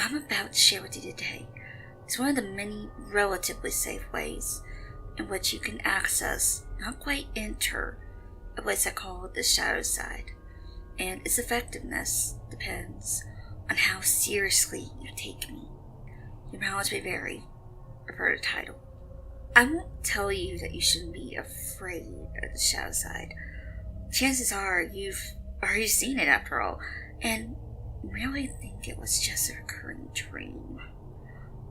I'm about to share with you today is one of the many relatively safe ways in which you can access, not quite enter, a place I call the shadow side, and its effectiveness depends on how seriously you take me. Your mileage may vary, refer to title. I won't tell you that you shouldn't be afraid of the shadow side. Chances are you've already seen it after all, and really think it was just a recurring dream.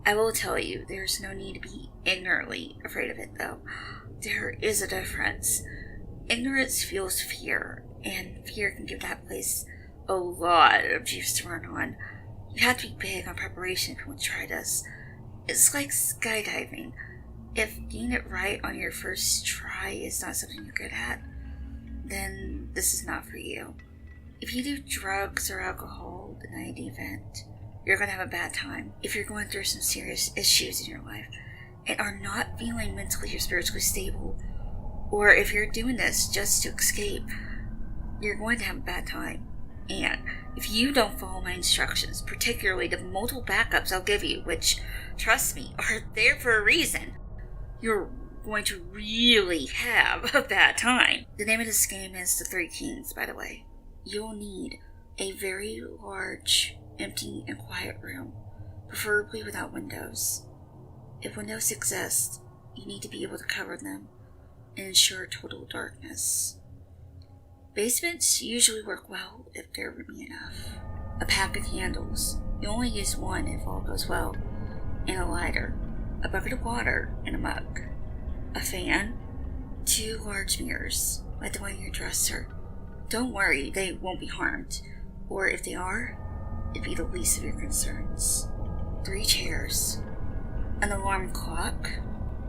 I will tell you, there's no need to be ignorantly afraid of it, though. There is a difference. Ignorance fuels fear, and fear can give that place a lot of juice to run on. You have to be big on preparation if you want to try this. It's like skydiving. If getting it right on your first try is not something you're good at, then this is not for you. If you do drugs or alcohol the night of the event, you're going to have a bad time. If you're going through some serious issues in your life and are not feeling mentally or spiritually stable, or if you're doing this just to escape, you're going to have a bad time. And if you don't follow my instructions, particularly the multiple backups I'll give you, which, trust me, are there for a reason, you're going to really have a bad time. The name of this game is The Three Kings, by the way. You'll need a very large, empty, and quiet room, preferably without windows. If windows exist, you need to be able to cover them and ensure total darkness. Basements usually work well if they're roomy enough. A pack of candles. You only use one if all goes well, and a lighter, a bucket of water, and a mug. A fan, 2 large mirrors, like the one in your dresser. Don't worry, they won't be harmed, or if they are, it'd be the least of your concerns. 3 chairs, an alarm clock,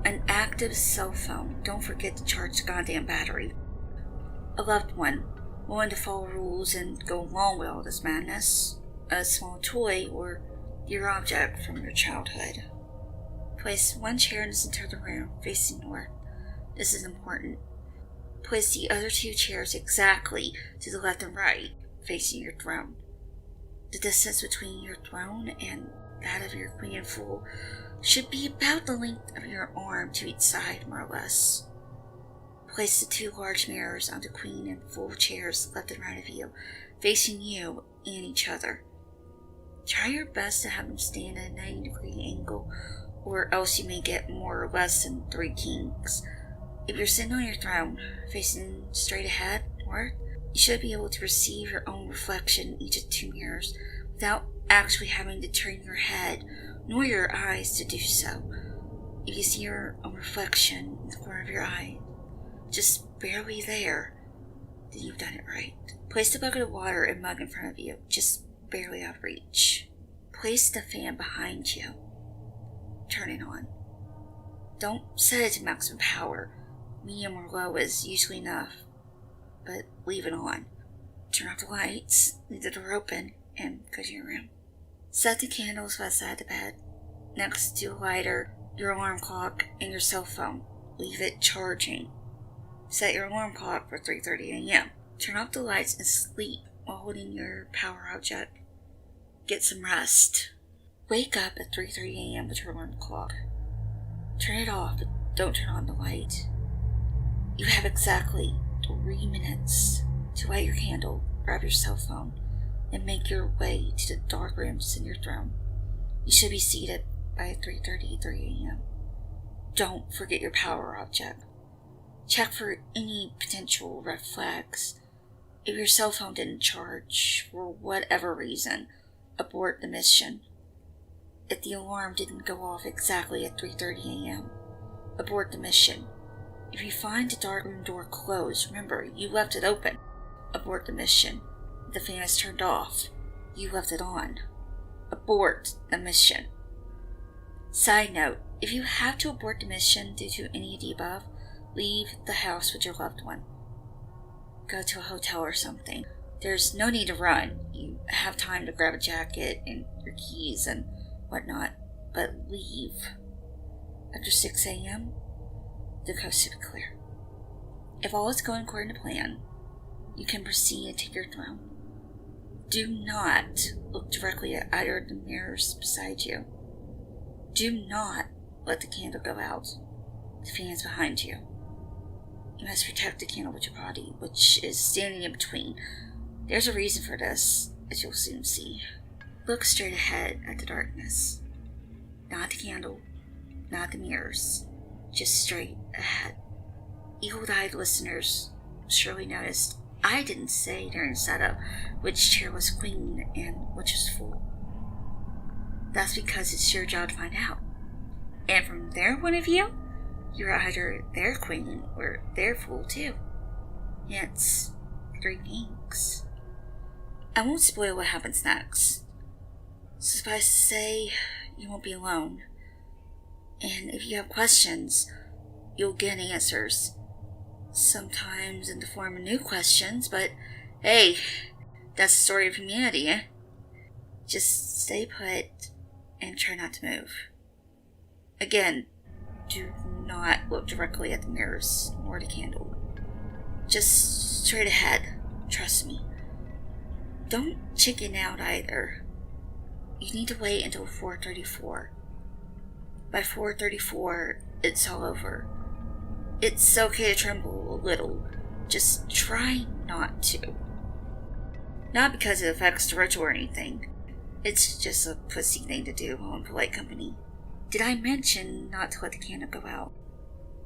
an active cell phone. Don't forget to charge the goddamn battery. A loved one, willing to follow rules and go along with all this madness. A small toy or your object from your childhood. Place 1 chair in the center of the room, facing north. This is important. Place the other 2 chairs exactly to the left and right, facing your throne. The distance between your throne and that of your queen and fool should be about the length of your arm to each side, more or less. Place the 2 large mirrors on the queen and fool chairs left and right of you, facing you and each other. Try your best to have them stand at a 90-degree angle, or else you may get more or less than 3 kings. If you're sitting on your throne, facing straight ahead, north, you should be able to perceive your own reflection in each of the 2 mirrors without actually having to turn your head nor your eyes to do so. If you see your own reflection in the corner of your eye, just barely there, then you've done it right. Place the bucket of water and mug in front of you, just barely out of reach. Place the fan behind you. Turn it on. Don't set it to maximum power. Medium or low is usually enough, but leave it on. Turn off the lights, leave the door open, and go to your room. Set the candles by the side of the bed, next to a lighter, your alarm clock, and your cell phone. Leave it charging. Set your alarm clock for 3:30 a.m. Turn off the lights and sleep while holding your power object. Get some rest. Wake up at 3:30 a.m. with your alarm clock. Turn it off, but don't turn on the light. You have exactly 3 minutes to light your candle, grab your cell phone, and make your way to the dark rooms in your throne. You should be seated by 3:33 a.m. Don't forget your power object. Check for any potential red flags. If your cell phone didn't charge for whatever reason, abort the mission. If the alarm didn't go off exactly at 3:30 a.m., abort the mission. If you find the dark room door closed, remember, you left it open. Abort the mission. If the fan is turned off, you left it on. Abort the mission. Side note, if you have to abort the mission due to any of the above, leave the house with your loved one. Go to a hotel or something. There's no need to run. You have time to grab a jacket and your keys and whatnot, but leave. After 6 a.m., the coast should be clear. If all is going according to plan, you can proceed and take your throne. Do not look directly at either of the mirrors beside you. Do not let the candle go out. The fan's behind you. You must protect the candle with your body, which is standing in between. There's a reason for this, as you'll soon see. Look straight ahead at the darkness. Not the candle, not the mirrors, just straight ahead. Eagle-eyed listeners surely noticed I didn't say during setup which chair was queen and which was fool. That's because it's your job to find out. And from their point of view, you're either their queen or their fool too. Hence, 3 pinks. I won't spoil what happens next. Suffice to say, you won't be alone. And if you have questions, you'll get answers. Sometimes in the form of new questions, but hey, that's the story of humanity, eh? Just stay put and try not to move. Again, do not look directly at the mirrors or the candle. Just straight ahead, trust me. Don't chicken out either. You need to wait until 4:34. By 4:34, it's all over. It's okay to tremble a little. Just try not to. Not because it affects the ritual or anything. It's just a pussy thing to do while in polite company. Did I mention not to let the candle go out?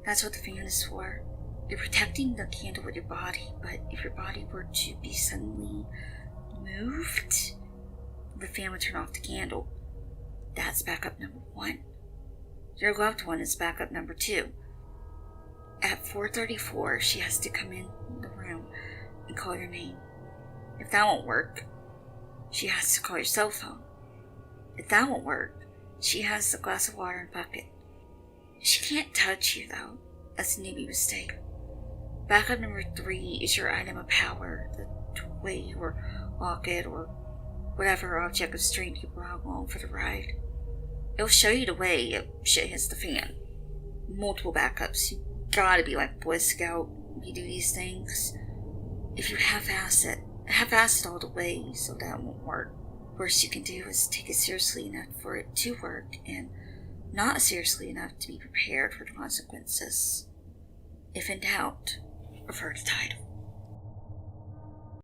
That's what the fan is for. You're protecting the candle with your body, but if your body were to be suddenly moved, the fan would turn off the candle. That's backup number 1. Your loved one is backup number 2. At 4:34, she has to come in the room and call your name. If that won't work, she has to call your cell phone. If that won't work, she has a glass of water and bucket. She can't touch you, though. That's a newbie mistake. Backup number 3 is your item of power, the toy or locket or whatever object of strength you brought along for the ride. It'll show you the way if shit hits the fan. Multiple backups. You gotta be like Boy Scout if you do these things. If you half-ass it all the way so that won't work. Worst you can do is take it seriously enough for it to work and not seriously enough to be prepared for the consequences. If in doubt, refer to title.